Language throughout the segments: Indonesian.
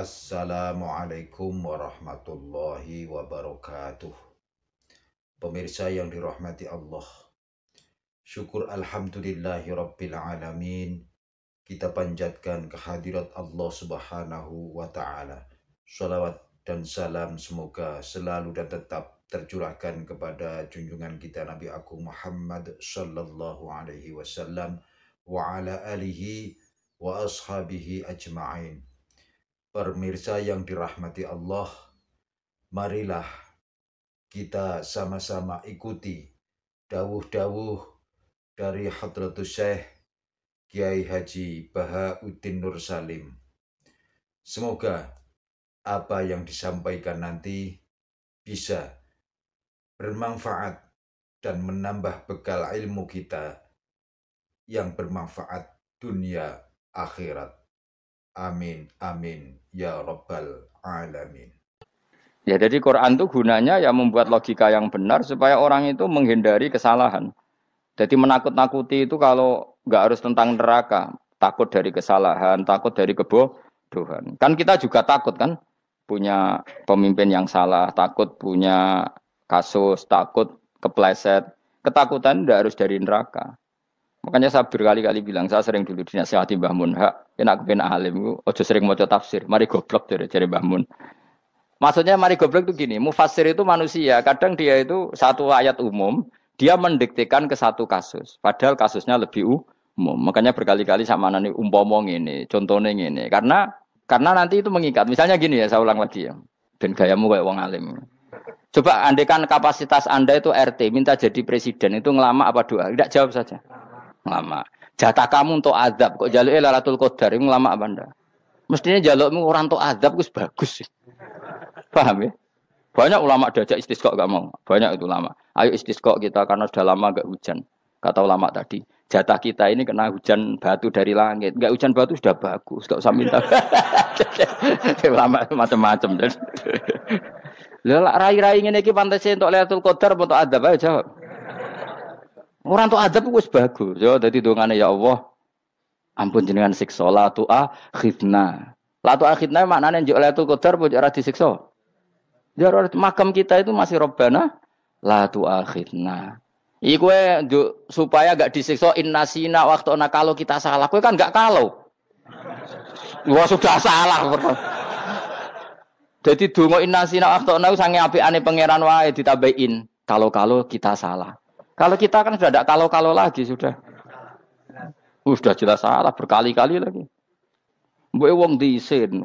Assalamualaikum warahmatullahi wabarakatuh. Pemirsa yang dirahmati Allah, syukur alhamdulillahi rabbil alamin. Kita panjatkan kehadirat Allah subhanahu wa ta'ala. Salawat dan salam semoga selalu dan tetap tercurahkan kepada junjungan kita Nabi Agung Muhammad sallallahu alaihi wasallam wa ala alihi wa ashabihi ajma'in. Pemirsa yang dirahmati Allah, marilah kita sama-sama ikuti dawuh-dawuh dari Hadratus Syekh Kiai Haji Bahauddin Nur Salim. Semoga apa yang disampaikan nanti bisa bermanfaat dan menambah bekal ilmu kita yang bermanfaat dunia akhirat. Amin, amin, ya rabbal alamin. Ya, jadi Quran itu gunanya ya membuat logika yang benar supaya orang itu menghindari kesalahan. Jadi menakut-nakuti itu kalau nggak harus tentang neraka, takut dari kesalahan, takut dari kebodohan. Kan kita juga takut kan, punya pemimpin yang salah, takut punya kasus, takut kepleset. Ketakutan tidak harus dari neraka. Makanya saya berkali-kali bilang, saya sering dulu dinasihati Mbah Mun, enak kepen alim, ojo sering maca tafsir, mari goblok dari Mbah Mun. Maksudnya mari goblok itu gini, mufassir itu manusia, kadang dia itu satu ayat umum, dia mendiktekan ke satu kasus, padahal kasusnya lebih umum. Makanya berkali-kali sama nani umpomong ini, contohnya ini, karena nanti itu mengikat. Misalnya gini ya, saya ulang lagi ya, ben gayamu kayak wong alim. Coba andekan kapasitas Anda itu RT, minta jadi presiden, itu ngelama apa doa? Tidak, jawab saja. Lama. Jatah kamu untuk azab kok jaluknya Lailatul Qadar itu lama apa Anda? Mestinya jalukmu orang untuk azab itu bagus sih. Paham ya? Banyak ulama diajak istisqa enggak mau. Banyak itu ulama. Ayo istisqa kita karena sudah lama enggak hujan. Kata ulama tadi, jatah kita ini kena hujan batu dari langit. Enggak hujan batu sudah bagus, enggak usah minta. Ulama macam-macam. Lah rai-rai ngene iki pantese entuk Lailatul Qadar apa untuk azab ayo jawab. Orang tuh adab wis bagus. Yo dadi dongane ya Allah. Ampun jenengan siksa la tu akhidna. La tu akhidna maknane njuk Lailatul Qadar apa ora disiksa? Ya makam kita itu masih Rabbana la tu akhidna. Iku njuk supaya enggak disiksa innasina waktu ana kalau kita salah. Kowe kan enggak kalau. Wah sudah salah. Jadi donga innasina waktu ana sange apikane pangeran wae ditambahin. Kalau kita salah. Kalau kita kan sudah tidak kalau lagi sudah. Sudah jelas salah berkali-kali lagi. Mbok wong diisin.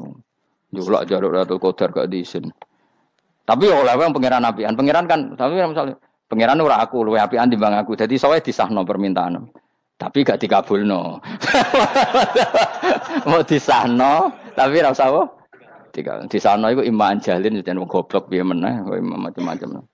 Julak jaruk Lailatul Qadar gak diisin. Tapi oleh wong pangeran apian. Pangeran kan tapi misalnya pangeran ora aku luwe apian timbang aku. Jadi sowe disahno permintaan. Tapi gak dikabulno. Mau disahno tapi ora usah apa? Disahno iku iman jalin jeneng goblok piye meneh, macam-macam.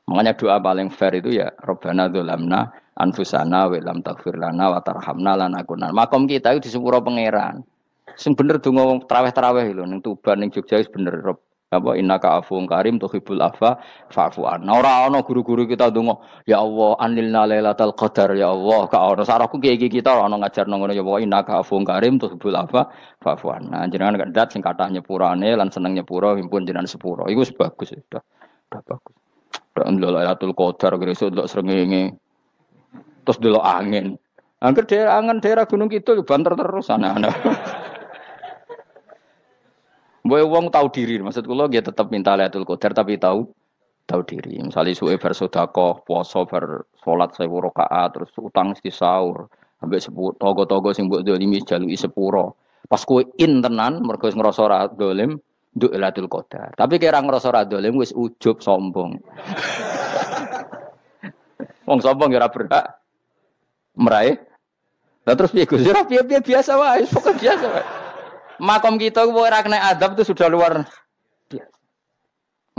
Makanya doa paling fair itu ya Rabbana dzolamna anfusana wa lam taghfir lana wa tarhamna lanakunanna. Makom kita itu di sepuro pangeran. Sing bener donga wong traweh-traweh lho ning Tuban ning Jogja wis bener apa innaka afuwun karim tuhibbul afwa fa'fu anna. Ora ana guru-guru kita donga ya Allah anilna lailatul qadar ya Allah. Ka ono saraku kiai kita ora ono ngajarno ngono ya Allah innaka afuwun karim tuhibbul afwa fa'fu anna. Jenengan kandat sing kathah nyepurane lan seneng nyepuro himpun jenengan sepuro. Iku bagus sudah bagus. Ndelok Lailatul Qadar gresuk ndelok srengenge. Terus ndelok angin. Angger daerah Gunung Kidul banter terus ana-ana. Mbok wong tahu diri, maksud kula nggih tetep minta Lailatul Qadar tapi tahu diri. Misale suwe bar sedekah, puasa bar salat 1000 rakaat terus utang mesti sahur. Ambek togo-togo sing mbok dolimi jaluki sepuro. Pas kowe tenan mergo ngrasa ora dolim nduk Lailatul Qadar. Tapi kira ngrasa ra dolim wis ujub sombong. Wong sombong ya ora berhak meraih. Lah terus piye Gus? Ora piye biasa wae, pokok biasa wae. Makom kita ku ora kena adab itu sudah luar biasa.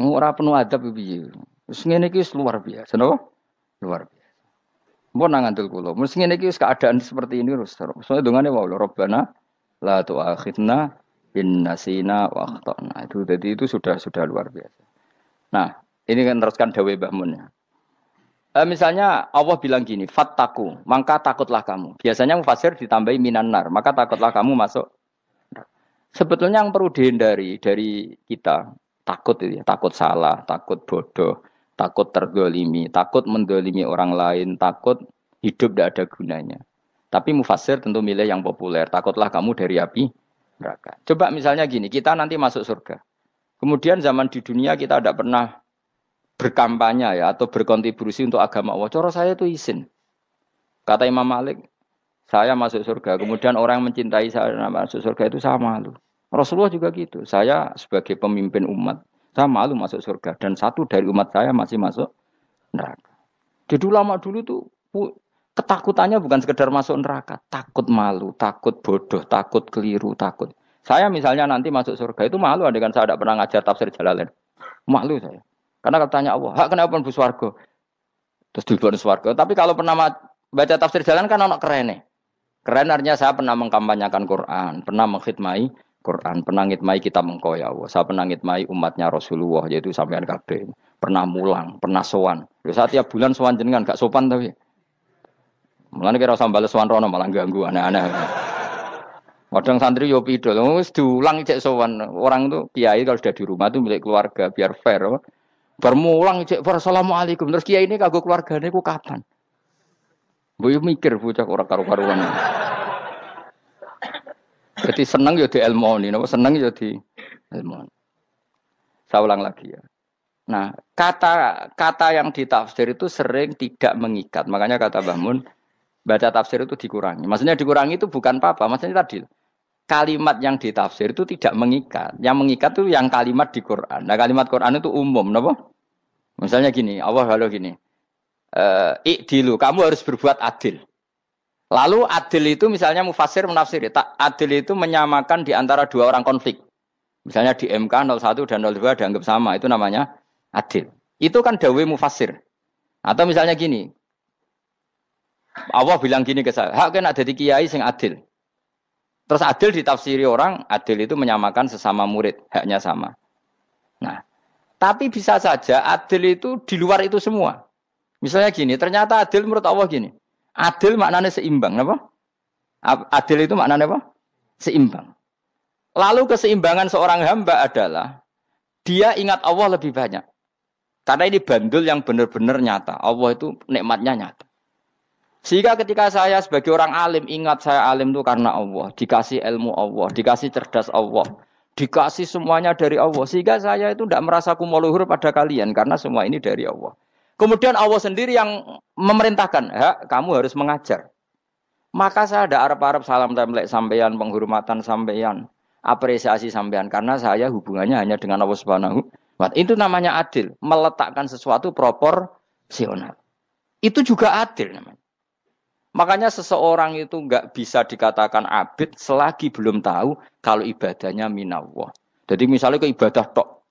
Ora penuh adab piye. Wis ngene iki wis luar biasa, napa? Luar biasa. Mbon nang ngandel kula. Mesti ngene iki wis keadaan seperti ini terus. Soale dongane wae Rabbana la tu'akhidna innasina wa akhtana. Itu jadi itu sudah luar biasa. Nah, ini kan teruskan dawuh Mbah Mun ya. Misalnya Allah bilang gini, fattaku, maka takutlah kamu. Biasanya mufasir ditambahi minan nar, maka takutlah kamu masuk. Sebetulnya yang perlu dihindari dari kita takut itu ya, takut salah, takut bodoh, takut tergolimi, takut mendolimi orang lain, takut hidup tidak ada gunanya. Tapi mufasir tentu milih yang populer. Takutlah kamu dari api neraka. Coba misalnya gini, kita nanti masuk surga. Kemudian zaman di dunia kita tidak pernah berkampanye ya atau berkontribusi untuk agama Allah. Cara saya itu izin. Kata Imam Malik, saya masuk surga. Kemudian orang yang mencintai saya masuk surga itu saya malu. Rasulullah juga gitu. Saya sebagai pemimpin umat, saya malu masuk surga. Dan satu dari umat saya masih masuk neraka. Jadi ulama dulu tuh ketakutannya bukan sekedar masuk neraka, takut malu, takut bodoh, takut keliru, takut. Saya misalnya nanti masuk surga itu malu dengan saya tidak pernah ngajar tafsir Jalalain. Malu saya. Karena katanya Allah, hak kenapa pun buswargo? Terus diberi swargo. Tapi kalau pernah baca tafsir Jalalain kan anak keren nih. Keren artinya saya pernah mengkampanyakan Quran, pernah mengkhidmai Quran, pernah ngitmai kitab engkau ya Allah. Saya pernah ngitmai umatnya Rasulullah yaitu sampean kabeh. Pernah mulang, pernah sowan. Saya tiap bulan sowan jenengan gak sopan tapi. Mulane kira usah bales sowan rono malah ganggu aneh-aneh. Kadang santri yo pidol, wis diulang cek sowan. Orang tuh kiai kalau sudah di rumah tuh milik keluarga biar fair. Bermulang cek assalamualaikum. Terus kiai ini kagok keluargane ku kapan? Mbok mikir bocah ora karo-karuan. Jadi seneng yo di ilmoni, napa seneng yo di ilmoni. Saya ulang lagi ya. Nah, kata yang ditafsir itu sering tidak mengikat. Makanya kata Mbah Mun, baca tafsir itu dikurangi. Maksudnya dikurangi itu bukan apa-apa, maksudnya tadi kalimat yang ditafsir itu tidak mengikat. Yang mengikat itu yang kalimat di Quran. Nah, kalimat Quran itu umum, napa? Misalnya gini, Allah halo gini. Ikdilu, kamu harus berbuat adil. Lalu adil itu misalnya mufassir menafsiri, adil itu menyamakan di antara dua orang konflik. Misalnya di MK 01 dan 02 dianggap sama, itu namanya adil. Itu kan dawe mufassir. Atau misalnya gini, Allah bilang gini ke saya, hak kena jadi kiai sing adil. Terus adil ditafsiri orang, adil itu menyamakan sesama murid, haknya sama. Nah, tapi bisa saja adil itu di luar itu semua. Misalnya gini, ternyata adil menurut Allah gini. Adil maknanya seimbang, apa? Adil itu maknanya apa? Seimbang. Lalu keseimbangan seorang hamba adalah dia ingat Allah lebih banyak. Karena ini bandul yang benar-benar nyata. Allah itu nikmatnya nyata. Sehingga ketika saya sebagai orang alim ingat saya alim itu karena Allah, dikasih ilmu Allah, dikasih cerdas Allah, dikasih semuanya dari Allah. Sehingga saya itu tidak merasa kumuluhur pada kalian karena semua ini dari Allah. Kemudian Allah sendiri yang memerintahkan, kamu harus mengajar. Maka saya ada arep-arep salam templek sampeyan, penghormatan sampeyan, apresiasi sampeyan karena saya hubungannya hanya dengan Allah Subhanahu wa ta'ala. Itu namanya adil, meletakkan sesuatu proporsional. Itu juga adil namanya. Makanya seseorang itu enggak bisa dikatakan abid selagi belum tahu kalau ibadahnya minallah. Jadi misalnya ke ibadah tok.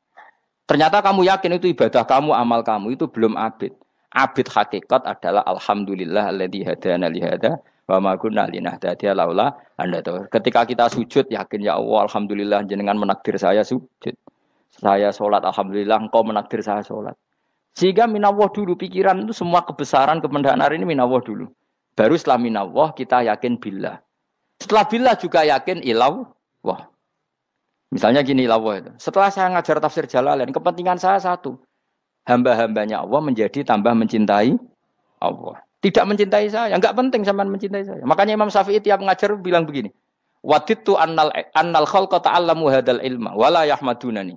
Ternyata kamu yakin itu ibadah kamu, amal kamu itu belum abid. Abid hakikat adalah alhamdulillah alladzi hadana li hada wa ma kunna linahtadiya laula anda tahu. Ketika kita sujud yakin ya Allah alhamdulillah jenengan menakdir saya sujud. Saya salat alhamdulillah engkau menakdir saya salat. Sehingga minallah dulu pikiran itu semua kebesaran kemendahan hari ini minallah dulu. Baru setelah minallah kita yakin billah. Setelah billah juga yakin illallah. Misalnya gini lawah itu. Setelah saya ngajar tafsir Jalalain, kepentingan saya satu. Hamba-hambanya Allah menjadi tambah mencintai Allah. Tidak mencintai saya. Enggak penting sampean mencintai saya. Makanya Imam Syafi'i tiap ngajar bilang begini. Wadittu annal khalqa ta'allamu hadal ilma. Wala yahmadunani.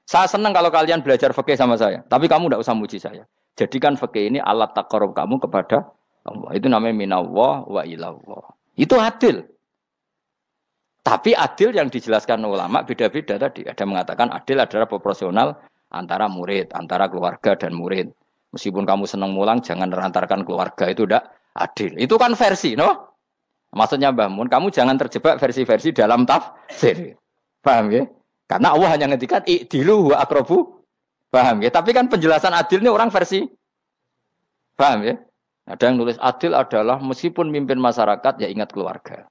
Saya senang kalau kalian belajar fikih sama saya. Tapi kamu tidak usah muji saya. Jadikan fikih ini alat taqarrub kamu kepada Allah. Itu namanya minallah wa ilallah. Itu adil. Tapi adil yang dijelaskan ulama beda-beda tadi. Ada mengatakan adil adalah proporsional antara murid, antara keluarga dan murid. Meskipun kamu senang mulang, jangan merantarkan keluarga. Itu tidak adil. Itu kan versi, no? Maksudnya Mbah Mun, kamu jangan terjebak versi-versi dalam tafsir. Paham ya? Karena Allah hanya ngendikan i'dilu wa aqrabu. Paham ya? Tapi kan penjelasan adil ini orang versi. Paham ya? Ada yang nulis adil adalah meskipun mimpin masyarakat, ya ingat keluarga.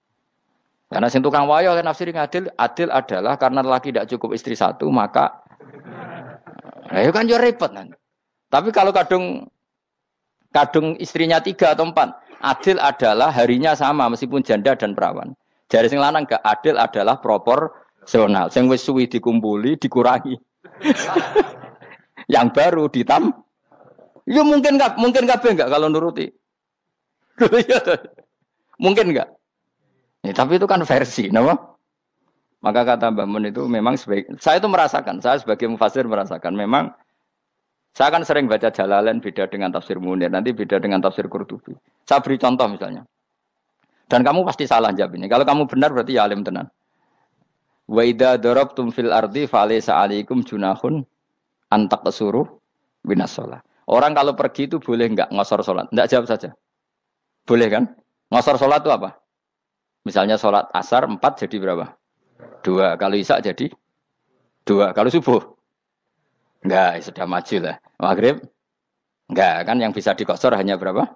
Karena sing tukang wayo kan nafsiri adil adalah karena laki tidak cukup istri satu maka ayo kan yo repot nanti. Tapi kalau kadung istrinya 3 atau 4, adil adalah harinya sama meskipun janda dan perawan. Jari sing lanang gak adil adalah proporsional. Rasional. Sing wis suwi dikumpuli dikurangi. Yang baru ya mungkin kabeh enggak kalau nuruti. Mungkin enggak? Ya, tapi itu kan versi, napa? Maka kata Mbah Mun itu memang saya itu merasakan, saya sebagai mufasir merasakan memang saya kan sering baca Jalalain beda dengan tafsir Munir, nanti beda dengan tafsir Qurtubi. Saya beri contoh misalnya. Dan kamu pasti salah jawab ini. Kalau kamu benar berarti ya alim tenan. Wa idza darabtum fil ardi falaysa 'alaikum junahun an taqsuru minas shalah. Orang kalau pergi itu boleh enggak ngosor salat? Enggak, jawab saja. Boleh kan? Ngosor salat itu apa? Misalnya salat asar 4 jadi berapa? 2. Kalau isya jadi 2. Kalau subuh? Enggak, sudah maju lah. Maghrib? Enggak, kan yang bisa dikosor hanya berapa?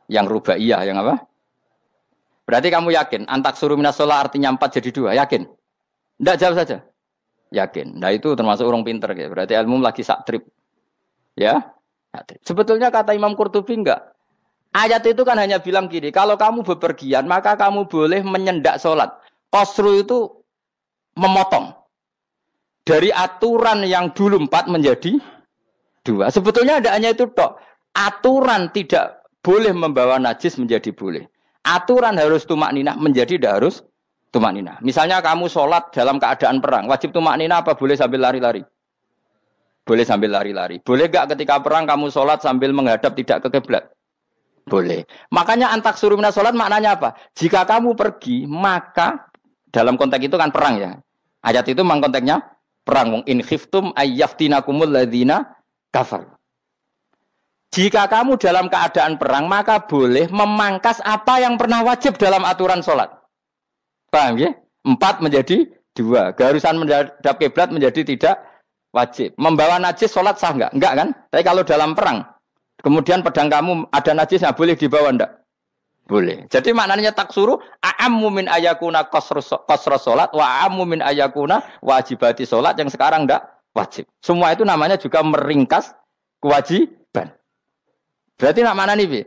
Yang rubaiyah, yang apa? Berarti kamu yakin antak suruh minas shalah artinya 4 jadi 2, yakin? Enggak, jawab saja. Yakin. Nah itu termasuk orang pinter ya. Berarti ilmu lagi sak trip. Ya? Sebetulnya kata Imam Qurtubi enggak. Ayat itu kan hanya bilang gini, kalau kamu bepergian maka kamu boleh menyendak sholat. Qasru itu memotong. Dari aturan yang dulu 4 menjadi 2. Sebetulnya ada hanya itu tok. Aturan tidak boleh membawa najis menjadi boleh. Aturan harus tumak ninah menjadi tidak harus tumak ninah. Misalnya kamu sholat dalam keadaan perang. Wajib tumak ninah apa boleh sambil lari-lari? Boleh sambil lari-lari. Boleh gak ketika perang kamu sholat sambil menghadap tidak ke kiblat? Boleh. Makanya antak suruh minas sholat maknanya apa? Jika kamu pergi, maka dalam konteks itu kan perang ya. Ayat itu memang konteksnya perang. In khiftum ayyaftinakumul ladzina kafar. Jika kamu dalam keadaan perang, maka boleh memangkas apa yang pernah wajib dalam aturan sholat. Paham ya? 4 menjadi 2. Keharusan menghadap kiblat menjadi tidak wajib. Membawa najis sholat sah enggak? Enggak kan? Tapi kalau dalam perang, kemudian pedang kamu ada najisnya, boleh dibawa enggak? Boleh. Jadi maknanya taksuru a'ammu min ayakuna qasra sholat wa a'ammu min ayakuna wajibati sholat yang sekarang enggak wajib. Semua itu namanya juga meringkas kewajiban. Berarti nak mana nih?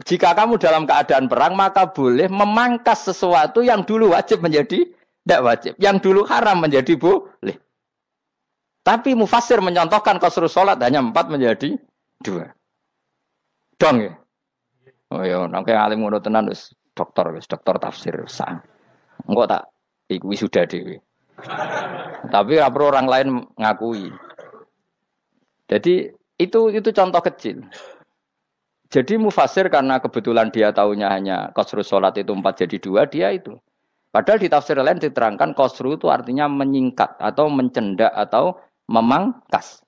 Jika kamu dalam keadaan perang, maka boleh memangkas sesuatu yang dulu wajib menjadi tidak wajib. Yang dulu haram menjadi boleh. Tapi mufassir menyontohkan qasrus sholat hanya 4 menjadi 2. Dong ya? Oh ya, nang kaya alim ngono tenan wis dokter tafsir sang. Engko tak iku wisuda dhewe. Tapi ora perlu orang lain ngakui. Jadi itu contoh kecil. Jadi mufassir karena kebetulan dia tahunya hanya qasrus sholat itu 4 jadi 2, dia itu. Padahal di tafsir lain diterangkan qasru itu artinya menyingkat atau mencendak atau memangkas.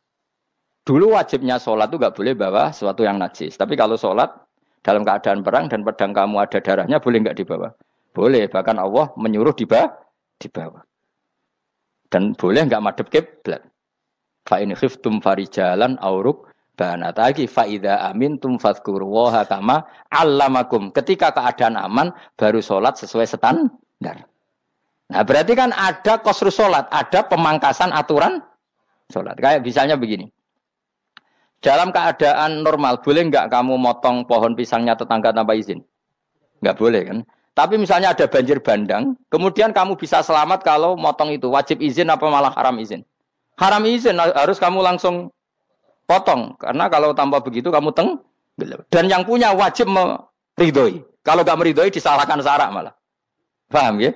Dulu wajibnya sholat itu nggak boleh bawa sesuatu yang najis. Tapi kalau sholat dalam keadaan perang dan pedang kamu ada darahnya, boleh nggak dibawa? Boleh. Bahkan Allah menyuruh dibawa. Dan boleh nggak madhep kiblat. Fa in khiftum farijalan auruk banataki fa idza amintum fadhkurullaha kama 'allamakum. Ketika keadaan aman baru sholat sesuai standar. Nah berarti kan ada qasrus sholat, ada pemangkasan aturan sholat. Kayak misalnya begini. Dalam keadaan normal, boleh nggak kamu motong pohon pisangnya tetangga tanpa izin? Nggak boleh kan? Tapi misalnya ada banjir bandang, kemudian kamu bisa selamat kalau motong itu. Wajib izin apa malah haram izin? Haram izin, harus kamu langsung potong. Karena kalau tanpa begitu kamu tenggelam. Dan yang punya wajib meridhoi. Kalau nggak meridhoi disalahkan syarak malah. Paham ya?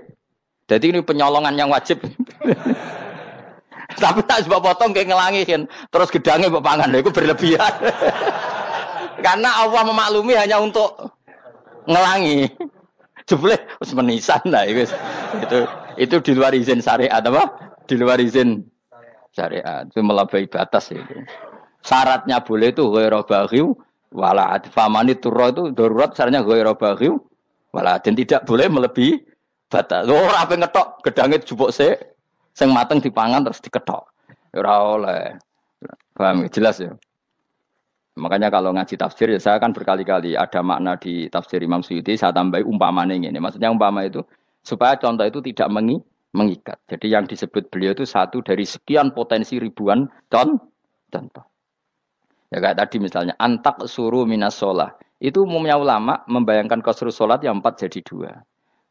Jadi ini penyolongan yang wajib. Tapi tak sebab potong kayak ngelangihin, terus gedangnya mbok pangan, itu berlebihan. Karena Allah memaklumi hanya untuk ngelangi. Jebule wis menisan lah itu di luar izin syariat apa? Di luar izin syariat. Itu melampaui batas itu. Syaratnya boleh itu ghairu baghiw wala adfamani turra itu darurat syaratnya ghairu baghiw wala dan tidak boleh melebihi batas. Ora ape ngetok gedange jupuk sik. Sing mateng dipangan terus diketok. Ora oleh. Paham jelas ya. Makanya kalau ngaji tafsir ya saya kan berkali-kali ada makna di tafsir Imam Suyuti saya tambahi umpamane ngene. Maksudnya umpama itu supaya contoh itu tidak mengikat. Jadi yang disebut beliau itu satu dari sekian potensi ribuan contoh. Ya kayak tadi misalnya antak suruh minas sholah. Itu umumnya ulama membayangkan qasrus sholat yang 4 jadi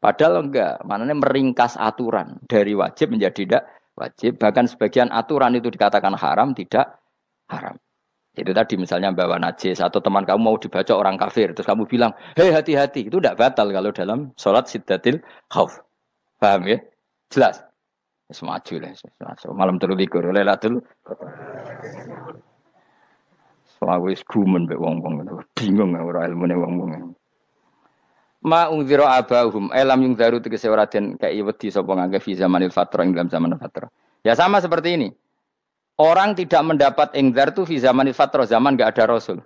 2. Padahal enggak, maknanya meringkas aturan dari wajib menjadi tidak wajib. Bahkan sebagian aturan itu dikatakan haram, tidak haram. Itu tadi misalnya bawa najis atau teman kamu mau dibaca orang kafir, terus kamu bilang, hei hati-hati, itu tidak batal kalau dalam sholat siddatil khauf. Paham ya? Jelas. Semaju lah, malam telu likur, lelatul. Soalnya wis gumen be wong-wong itu, bingung ora ilmune wong-wong. Ma ungzira abahum elam yung daru tegese ora den kei wedi sapa ngangge fi zamanil fatrah ing dalam zaman fatrah. Ya sama seperti ini. Orang tidak mendapat ingzar itu fi zamanil fatrah, zaman enggak ada rasul.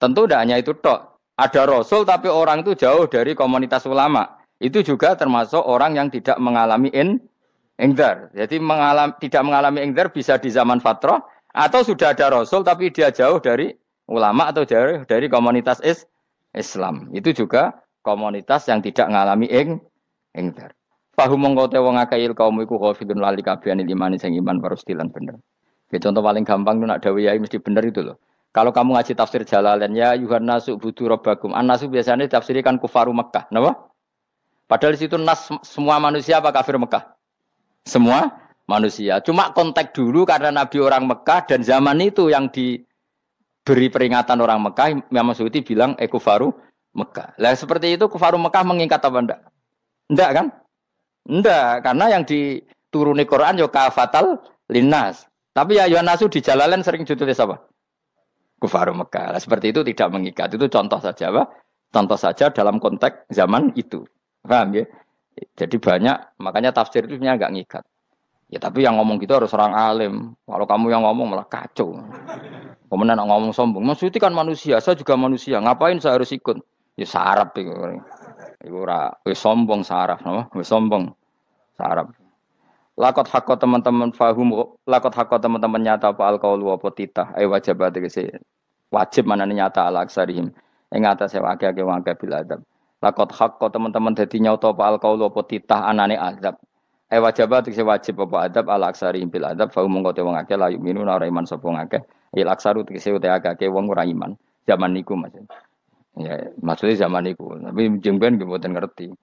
Tentu tidak hanya itu tok. Ada rasul tapi orang itu jauh dari komunitas ulama. Itu juga termasuk orang yang tidak mengalami ingzar. Jadi tidak mengalami ingzar bisa di zaman fatrah atau sudah ada rasul tapi dia jauh dari ulama atau jauh dari komunitas Islam. Itu juga komunitas yang tidak ngalami ingzar. Fahum mongko te wong akeh kaum iku khafidun lali kabehane imane sing iman parustilan bener. Ya, contoh paling gampang itu nak dawuh yai mesti bener itu loh. Kalau kamu ngaji tafsir Jalalain ya yuhan nasu budu rabbakum. An-nasu biasanya ditafsirkan kufaru Mekah, napa? Padahal di situ nas semua manusia apa kafir Mekah? Semua manusia. Cuma konteks dulu karena Nabi orang Mekah dan zaman itu yang diberi peringatan orang Mekah, Imam Suyuti bilang kufaru Mekah. Lah seperti itu kufaru Mekah mengikat apa enggak? Enggak kan? Enggak, karena yang dituruni Quran yo kafatal linnas. Tapi ya Yohanasu di Jalalain sering ditulis apa? Kufaru Mekah. Lah seperti itu tidak mengikat. Itu contoh saja, apa? Contoh saja dalam konteks zaman itu. Paham ya? Jadi banyak, makanya tafsir itu sebenarnya enggak ngikat. Ya tapi yang ngomong gitu harus orang alim. Kalau kamu yang ngomong malah kacau. Kemudian ngomong sombong. Maksudnya kan manusia, saya juga manusia. Ngapain saya harus ikut? Ya sarap itu. Iku ora wis sombong saraf, no? Wis sombong saraf. Lakot hakko teman-teman fahum, lakot hakko teman-teman nyata apa alqaulu apa titah, wajib tegese wajib manane nyata ala aksarihim. Ing atase akeh-akeh wong akeh bil adab. Lakot hakko teman-teman dadi nyata apa alqaulu apa titah anane azab. Wajib tegese wajib apa adab ala aksarihim bil adab fahum mongko te wong akeh la yu'minu ora iman sapa wong akeh. Il aksaru tegese uta akeh wong ora iman. Zaman niku Mas. Ya, maksudnya zaman itu. Tapi jengben nggih mboten ngerti.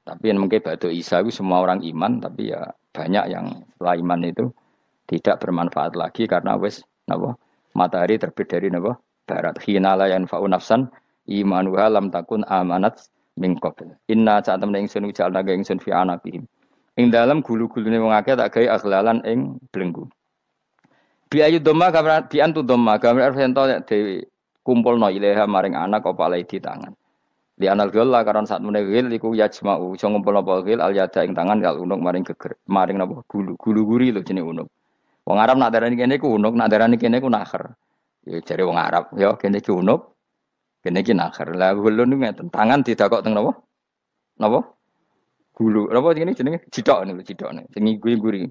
Tapi yang mungkin Ba'da Isa itu semua orang iman, tapi ya banyak yang setelah iman itu tidak bermanfaat lagi karena wis napa? Matahari terbit dari napa? Barat. Hina la yanfa'u nafsan imanuha lam takun amanat min qabl. Inna saat temen ingsun ujalna ga ingsun fi anaqihim. Ing dalem gulu-gulune wong akeh tak gawe aghlalan ing belenggu. Bi ayu dhamma kamran bi antu dhamma kamran ento dewe kumpulno ilaha maring anak apa alai di tangan. Di anal gila karena saat menegil iku yajma'u iso ngumpulno apa gil al yada ing tangan kal unuk maring geger maring napa gulu guri lho jenenge unuk. Wong Arab nak darani kene iku unuk, nak darani kene iku nakher. Ya jare wong Arab, ya kene iki unuk, kene iki nakher. Lah gulun ngeten, tangan didakok teng napa? Napa? Gulu. Napa jenenge cidok niku cidokne. Sing guri.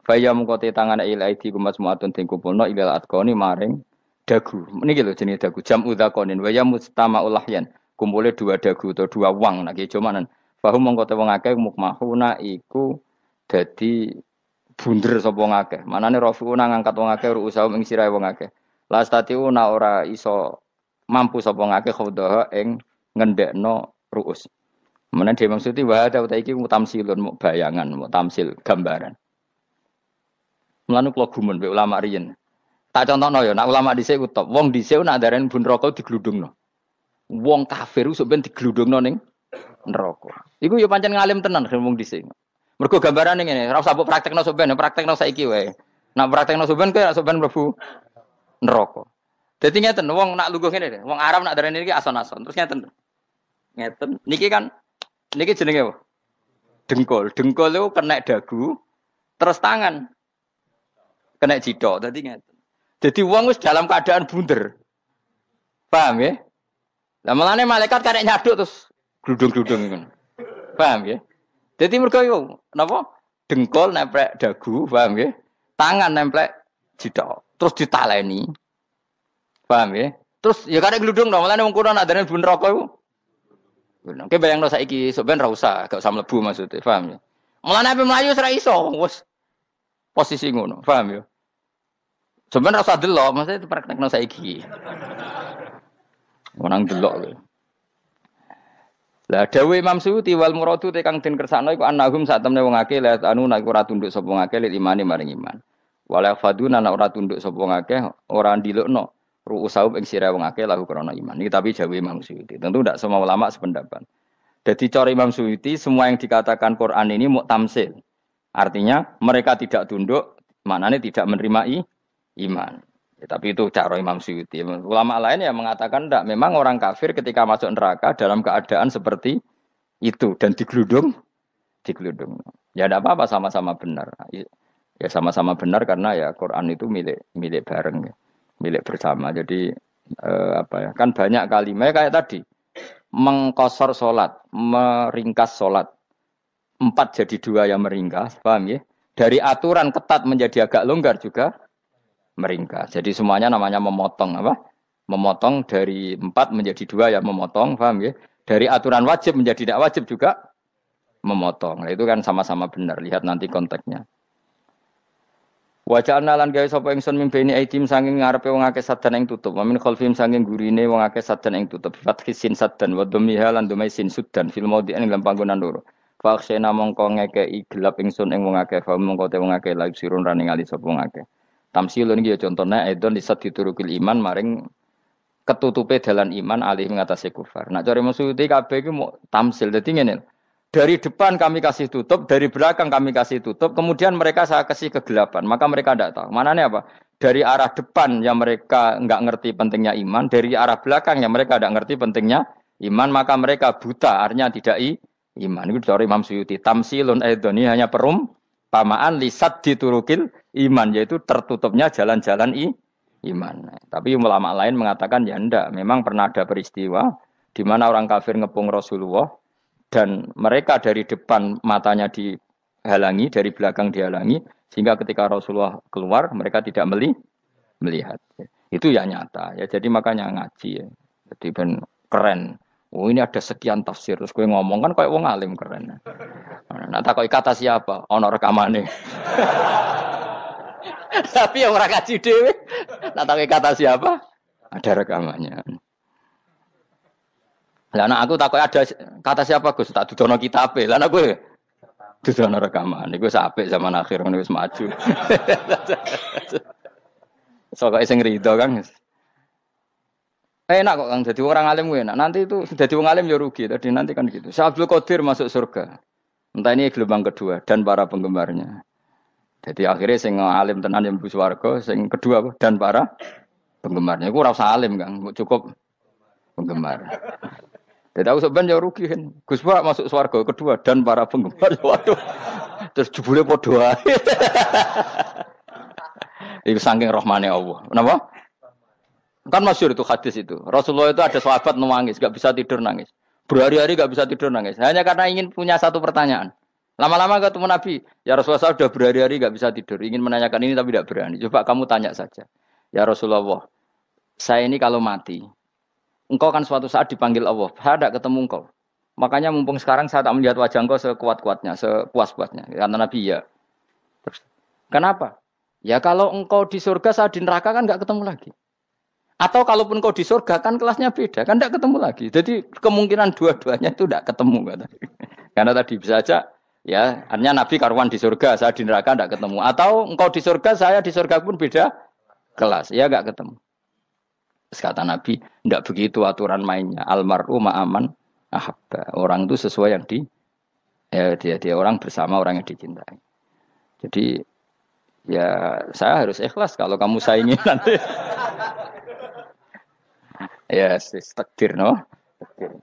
Faya mungkote tangan ilaidi kumas muatun ting kumpulno ilal atqoni maring dagu. Niki lho jenenge dagu jam udzakonin wa ya mustama'ul lahyan. Kumpulnya dua dagu atau dua wang nak cumanan. Fahum mongko te wong akeh mukmahuna iku dadi bunder sapa wong akeh. Manane rafiuna ngangkat wong akeh ruusahum ing sirahe wong akeh. Lastatiuna ora iso mampu sapa wong akeh khawdaha ing ngendekno ruus. Menan dhewe maksudi wa ta iki mutamsilun bayangan, mutamsil gambaran. Mulane kula gumun mbek ulama riyen. Tak contohno ya, nak ulama dhisik ku top. Wong dhisik nak darani bun neraka digludungno. Wong kafir sok ben digludungno ning neraka. Iku ya pancen ngalim tenan wong dhisik. Mergo gambarane ngene, ora usah mbok praktekno sok ben, praktekno saiki wae. Nak praktekno sok ben kaya sok ben mlebu neraka. Dadi ngeten, wong nak lungguh ngene, wong Arab nak darani iki ason-ason. Terus ngeten. Ngeten. Niki jenenge apa? Dengkul. Dengkul itu kena dagu, terus tangan kena cidok. Dadi ngeten. Jadi wong wis dalam keadaan bunder. Paham ya? Lah malane malaikat karek nyaduk terus gludung-gludung ngono. Paham ya? Dadi mergo yo napa? Dengkul nempel dagu, paham ya? Tangan nempel cidok. Terus ditaleni. Paham ya? Terus ya karek gludung dong, malane wong kono nak darane bun neraka iku. Oke bayangno saiki sok ben ra usah, gak usah mlebu maksudnya, paham ya? Mulane ape mlayu ora iso, wis posisi ngono, paham ya? Sebenarnya rasa delok, maksudnya itu praktekno saiki. Orang delok. Lah dawuh Imam Suyuti wal muradu te kang den kersakno iku annahum sak temne wong akeh la anu nek ora tunduk sapa wong akeh lil imani maring iman. Wala faduna nek ora tunduk sapa wong akeh ora ndilukno ru'usahum ing sira wong akeh lahu krana iman. Iki tapi dawuh Imam Suyuti. Tentu tidak semua ulama sependapat. Jadi cara Imam Suyuti semua yang dikatakan Quran ini mau tamsil. Artinya mereka tidak tunduk, maknanya tidak menerima iman. Ya, tapi itu cara Imam Suyuti. Ulama lain yang mengatakan tidak. Memang orang kafir ketika masuk neraka dalam keadaan seperti itu dan digeludung. Ya tidak apa-apa sama-sama benar. Ya sama-sama benar karena ya Quran itu milik bareng, ya. Milik bersama. Jadi apa ya? Kan banyak kalimat kayak tadi mengkosor solat, meringkas solat. 4 jadi 2 yang meringkas, paham ya? Dari aturan ketat menjadi agak longgar juga meringkas. Jadi semuanya namanya memotong apa? Memotong dari 4 menjadi 2 yang memotong, paham ya? Dari aturan wajib menjadi tidak wajib juga memotong. Nah, itu kan sama-sama benar. Lihat nanti konteksnya. Waja'alna lan gawe sapa ingsun mimpeni aitim saking ngarepe wong akeh sadan ing tutup. Wa min khalfihim saking gurine wong akeh sadan ing tutup. Fathhi sin sadan wa dhammiha lan dumai sin sudan fil maudhi'in ing panggonan loro. Faksena mongko ngekei gelap ingsun ing wong akeh, fa mongko te wong akeh laib sirun ra ningali sapa wong akeh. Tamsilun iki ya contone edon disat diturukil iman maring ketutupe dalan iman alih ngatasi kufar. Nak cara maksudi kabeh iku mau tamsil. Dadi ngene. Dari depan kami kasih tutup, dari belakang kami kasih tutup, kemudian mereka saya kasih kegelapan. Maka mereka tidak tahu. Mananya apa? Dari arah depan yang mereka enggak ngerti pentingnya iman, dari arah belakang yang mereka tidak ngerti pentingnya iman, maka mereka buta, artinya tidak iman. Itu dari Imam Suyuti. Tamsilun aidoni hanya perumpamaan lisat diturukil iman, yaitu tertutupnya jalan-jalan iman. Tapi ulama lain mengatakan ya enggak. Memang pernah ada peristiwa di mana orang kafir ngepung Rasulullah dan mereka dari depan matanya dihalangi, dari belakang dihalangi, sehingga ketika Rasulullah keluar mereka tidak melihat. Itu ya nyata. Ya jadi makanya ngaji ya. Jadi ben keren. Oh ini ada sekian tafsir. Terus gue ngomong kan kayak wong alim keren. Nah tak kata siapa? Ono rekamane. Tapi yang ora ngaji dhewe. Nah tak kata siapa? Ada rekamannya. Lah anak aku takut ada kata siapa Gus tak dudono kitabe. Lah anak gue dudono rekaman. Iku apik zaman akhir ngono wis maju. Sok sing rido Kang. Enak kok Kang jadi orang alim gue enak. Nanti itu jadi orang alim ya rugi. Tadi nanti kan gitu. Syekh Abdul Qadir masuk surga. Entah ini gelombang kedua dan para penggemarnya. Jadi akhirnya sing alim tenan yang mlebu swarga, sing kedua dan para penggemarnya. Iku ora usah alim Kang, cukup penggemar. Jadi aku sebenarnya rugi kan. Gus Pak masuk swarga kedua dan para penggemar. Waduh. Terus jebule padha ae. Iku saking rahmane Allah. Kenapa? Kan masyhur itu hadis itu. Rasulullah itu ada sahabat nangis, enggak bisa tidur nangis. Berhari-hari enggak bisa tidur nangis. Hanya karena ingin punya satu pertanyaan. Lama-lama ketemu Nabi, ya Rasulullah saya sudah berhari-hari enggak bisa tidur. Ingin menanyakan ini tapi tidak berani. Coba kamu tanya saja. Ya Rasulullah, saya ini kalau mati, engkau kan suatu saat dipanggil Allah. Saya tidak ketemu engkau. Makanya mumpung sekarang saya tak melihat wajah engkau sekuat-kuatnya, sepuas-puasnya. Kata Nabi, ya. Terus, kenapa? Ya kalau engkau di surga, saya di neraka kan enggak ketemu lagi. Atau kalaupun engkau di surga kan kelasnya beda, kan enggak ketemu lagi. Jadi kemungkinan dua-duanya itu enggak ketemu. Kata. Karena tadi bisa aja, ya, artinya Nabi karuan di surga, saya di neraka enggak ketemu. Atau engkau di surga, saya di surga pun beda kelas, ya enggak ketemu. Terus kata Nabi, tidak begitu aturan mainnya. Almar'u ma'aman ahabba. Orang itu sesuai yang dia orang bersama orang yang dicintai. Jadi ya saya harus ikhlas kalau kamu saingi nanti. Ya, takdir no. Takdir.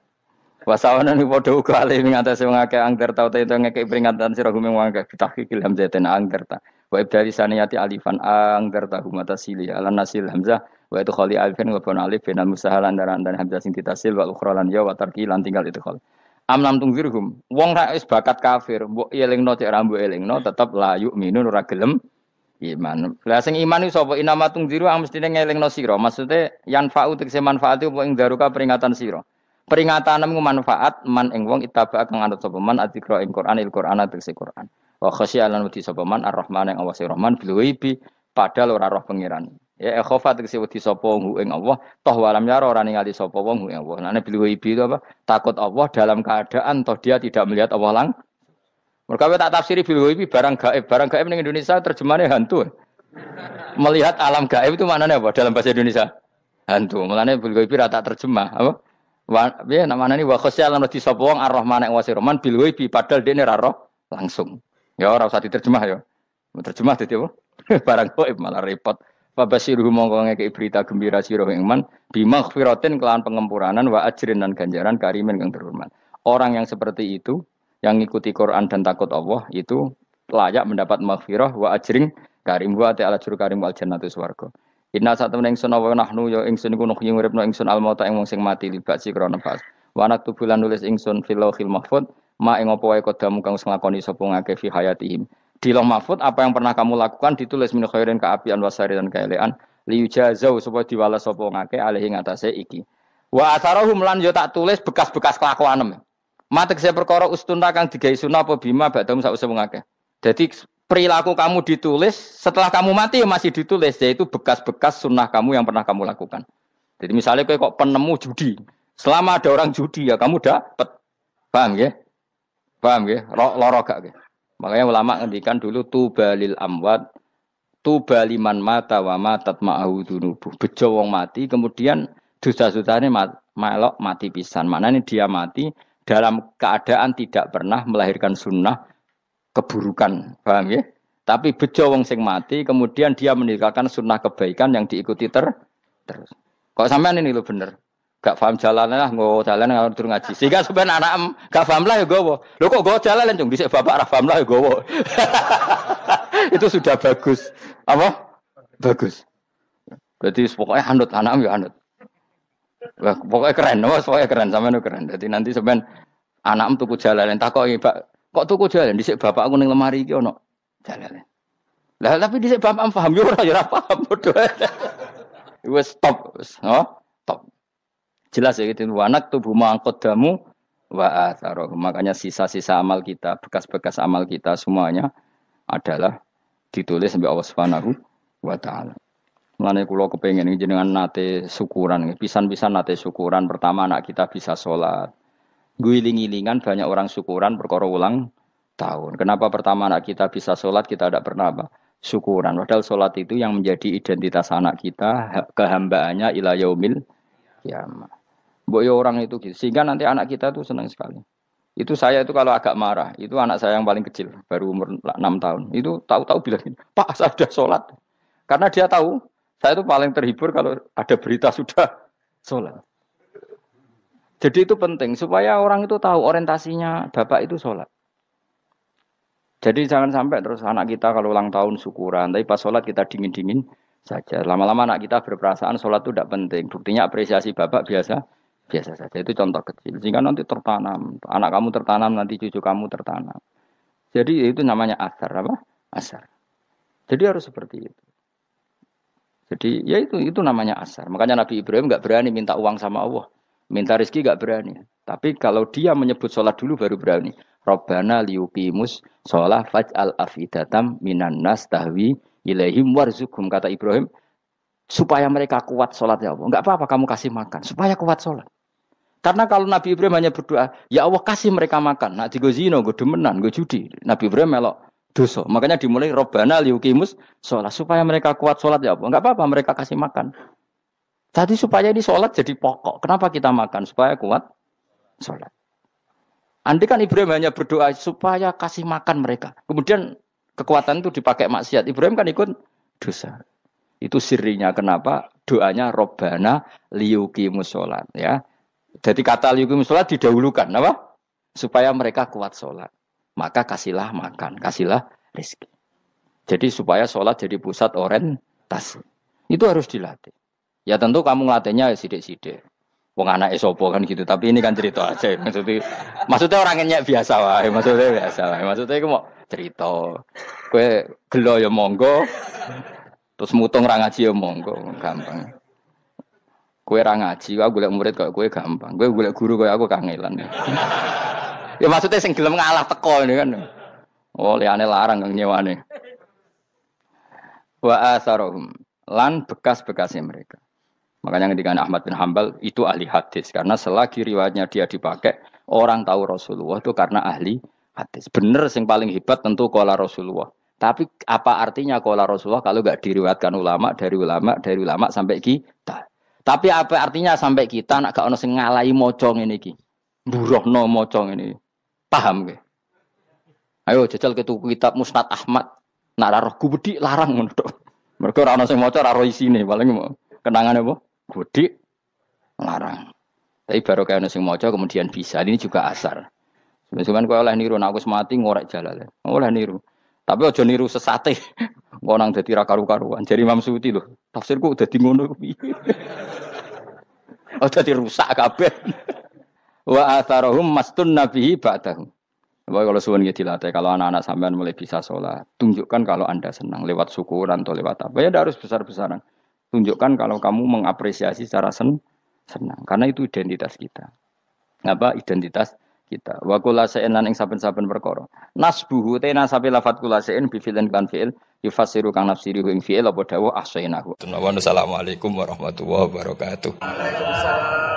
Wasawana ni padha uga alih ing atase wong akeh angger tau te ngekek peringatan sira gumeng wong akeh bitahqiqil hamzatain angger ta. Wa ibdali saniyati alifan angger ta humata sili ala nasil hamzah wa itu khali alifan wa bon alif binal musahalan daran dan hamzah sing ditasil wa ukhra lan ya wa tarki lan tinggal itu khol. Amnam tungzirhum wong ra wis bakat kafir mbok elingno cek ra mbok elingno tetep la yu'minun ora gelem iman. Lah sing iman iku sapa inama tungziru mestine ngelingno sira. Maksude yan fa'u tegese manfaat iku ing daruka peringatan sira. Peringatan nemu manfaat man ing wong itaba kang anut sapa man adzikra ing Quran tegese Quran. Wa khasyi'alan wedi sapa man ar-Rahman ing awase Rahman bil ghaibi padahal ora roh pangeran. Ya khofa tegese wedi sapa wong ing Allah, toh walam yara ora ningali sapa wong ing Allah. Nah bil ghaibi itu apa? Takut Allah dalam keadaan toh dia tidak melihat Allah lang. Mereka tak tafsiri bil ghaibi barang gaib. Barang gaib ning Indonesia terjemahannya hantu. Melihat alam gaib itu maknanya apa dalam bahasa Indonesia? Hantu. Mulane bil ghaibi rata terjemah apa? Ya namanya ini wa khosyal lan wedi sapa wong ar-rahman ing wasirman bil ghaibi padahal dene ra roh langsung. Ya ora usah diterjemah ya. Terjemah dadi apa? Barang gaib malah repot. Fabasyiruhu mongko ngekeki berita gembira sira ing man bimaghfiratin kelawan pengempuranan wa ajrin dan ganjaran karimin kang terhormat. Orang yang seperti itu yang ngikuti Quran dan takut Allah itu layak mendapat maghfirah wa ajring karim wa ta'ala juru karim wal jannatu swarga. Inna satamna ingsun wa nahnu ya ingsun iku nuhyi uripna ingsun al mauta ing wong sing mati libasi krana pas. Wa naktubulan nulis ingsun fil lauhil mahfuz ma ing apa wae kodamu kang nglakoni sapa ngake fi hayatihim. Di Lauh Mahfuz apa yang pernah kamu lakukan ditulis min khairin kaapian wasari dan kaelean liyujazau supaya diwales sapa ngake alihi ngatasé iki. Wa atharahum lan yo tak tulis bekas-bekas kelakuanem. Matek saya perkara ustunna kang digawe sunah apa bima badam sause wong akeh. Dadi perilaku kamu ditulis setelah kamu mati ya masih ditulis yaitu bekas-bekas sunnah kamu yang pernah kamu lakukan. Jadi misalnya kowe kok penemu judi. Selama ada orang judi ya kamu dapat. Paham ya? Paham ya? Loro gak ya? Makanya ulama ngendikan dulu tubalil amwat tubaliman mata wa matat ma'ahu dunubuh. Bejo wong mati kemudian dosa-dosane melok mati pisan. Maknanya dia mati dalam keadaan tidak pernah melahirkan sunnah keburukan. Paham ya? Tapi bejo wong sing mati kemudian dia meninggalkan sunnah kebaikan yang diikuti terus. Kok sampean ini lho bener. Gak paham jalan lah, nggo jalan ngalor tur ngaji. Sehingga sebenarnya anak gak paham lah ya gowo. Lho kok gowo jalan cung dhisik bapak ra paham lah ya gowo. Itu sudah bagus. Apa? Bagus. Berarti pokoknya anut anak ya anut. Wah, pokoknya keren, pokoknya keren sampean keren. Jadi nanti sampean anak tuku jalan takoki, "Pak, kok tuku jalan dhisik bapak aku ning lemari iki ono jalan." Lah tapi dhisik bapak paham yo ora paham bodoh. Wes stop, stop. Jelas ya gitu. Wanak tubuh mangkodamu wa atharoh. Makanya sisa-sisa amal kita, bekas-bekas amal kita semuanya adalah ditulis sampai Allah Subhanahu wa taala. Mulane kula kepengin jenengan nate syukuran, pisan-pisan nate syukuran. Pertama anak kita bisa sholat. Guling-gilingan banyak orang syukuran perkara ulang tahun. Kenapa pertama anak kita bisa sholat kita tidak pernah apa? Syukuran. Padahal sholat itu yang menjadi identitas anak kita, kehambaannya ila yaumil kiamah. Boyo orang itu gitu. Sehingga nanti anak kita tuh senang sekali. Itu saya itu kalau agak marah, itu anak saya yang paling kecil, baru umur 6 tahun. Itu tahu-tahu bilang, "Pak, saya sudah sholat." Karena dia tahu, saya itu paling terhibur kalau ada berita sudah sholat. Jadi itu penting, supaya orang itu tahu orientasinya bapak itu sholat. Jadi jangan sampai terus anak kita kalau ulang tahun syukuran, tapi pas sholat kita dingin-dingin saja. Lama-lama anak kita berperasaan sholat itu tidak penting. Buktinya apresiasi bapak biasa saja. Itu contoh kecil. Sehingga nanti tertanam. Anak kamu tertanam, nanti cucu kamu tertanam. Jadi itu namanya asar. Apa? Asar. Jadi harus seperti itu. Jadi ya itu namanya asar. Makanya Nabi Ibrahim nggak berani minta uang sama Allah. Minta rezeki nggak berani. Tapi kalau dia menyebut sholat dulu baru berani. Rabbana liyuqimus sholat faj'al afidatam minan nas tahwi ilaihim warzuqhum. Kata Ibrahim. Supaya mereka kuat sholat ya Allah. Enggak apa-apa kamu kasih makan. Supaya kuat sholat. Karena kalau Nabi Ibrahim hanya berdoa, ya Allah kasih mereka makan. Nak digo zina, go demenan, go judi. Nabi Ibrahim melok dosa. Makanya dimulai Rabbana liyuqimus sholat. Supaya mereka kuat sholat ya Allah. Enggak apa-apa mereka kasih makan. Tadi supaya di sholat jadi pokok. Kenapa kita makan? Supaya kuat sholat. Andai kan Ibrahim hanya berdoa supaya kasih makan mereka. Kemudian kekuatan itu dipakai maksiat. Ibrahim kan ikut dosa. Itu sirinya kenapa doanya Robbana liyuqimus sholat ya. Jadi kata liyuqimus sholat didahulukan apa? Supaya mereka kuat sholat. Maka kasihlah makan, kasihlah rezeki. Jadi supaya sholat jadi pusat orientasi. Itu harus dilatih. Ya tentu kamu ngelatihnya ya sidik-sidik. Wong anak esopo kan gitu. Tapi ini kan cerita aja. Maksudnya orangnya biasa wae. Maksudnya aku mau cerita. Kue gelo ya monggo. Terus mutung ra ngaji ya monggo, gampang. Kowe ra ngaji, aku golek murid kok kowe gampang. Kowe golek guru kaya aku kangelan. Ya maksudnya sing gelem ngalah teko ini kan. Oh, liyane larang kang nyewane. Wa asarohum. lan bekas-bekasnya mereka. Makanya ketika Ahmad bin Hambal itu ahli hadis karena selagi riwayatnya dia dipakai orang tahu Rasulullah itu karena ahli hadis. Bener yang paling hebat tentu qala Rasulullah. Tapi apa artinya qala Rasulullah kalau enggak diriwayatkan dari ulama sampai kita. Tapi apa artinya sampai kita nak gak ono sing ngalahi maca ngene iki. Mburohno maca ngene. Paham nggih? Ayo jajal ke tuku kitab Musnad Ahmad. Nak ra roh gubedi larang ngono tok. Mergo ora ono sing maca ra roh isine, paling kenangane apa? Gudi larang. Tapi baru kayak nasi mojo kemudian bisa. Ini juga asar. Sebenarnya kau oleh niru, aku semati ngorek jalan. Oleh niru. Tapi ojo niru sesate. Kau nang jadi rakaru-karuan. Jadi Imam Suyuti loh. Tafsirku udah ngono. Oh jadi rusak kabeh. Wa atharahum mastun nabihi ba'dahu. Kalau suwun gitu dilatih. Kalau anak-anak sampean mulai bisa sholat, tunjukkan kalau anda senang lewat syukuran atau lewat apa. Ya harus besar-besaran. Tunjukkan kalau kamu mengapresiasi secara senang. Karena itu identitas kita. Apa identitas kita? Wa kula sa'in ing saben-saben perkara. Nasbuhu te nasabe lafat kula sa'in bi fi'lin kan fi'il yufasiru kang nafsiri ing fi'il apa dawuh ahsainahu. Assalamualaikum warahmatullahi wabarakatuh. Waalaikumsalam.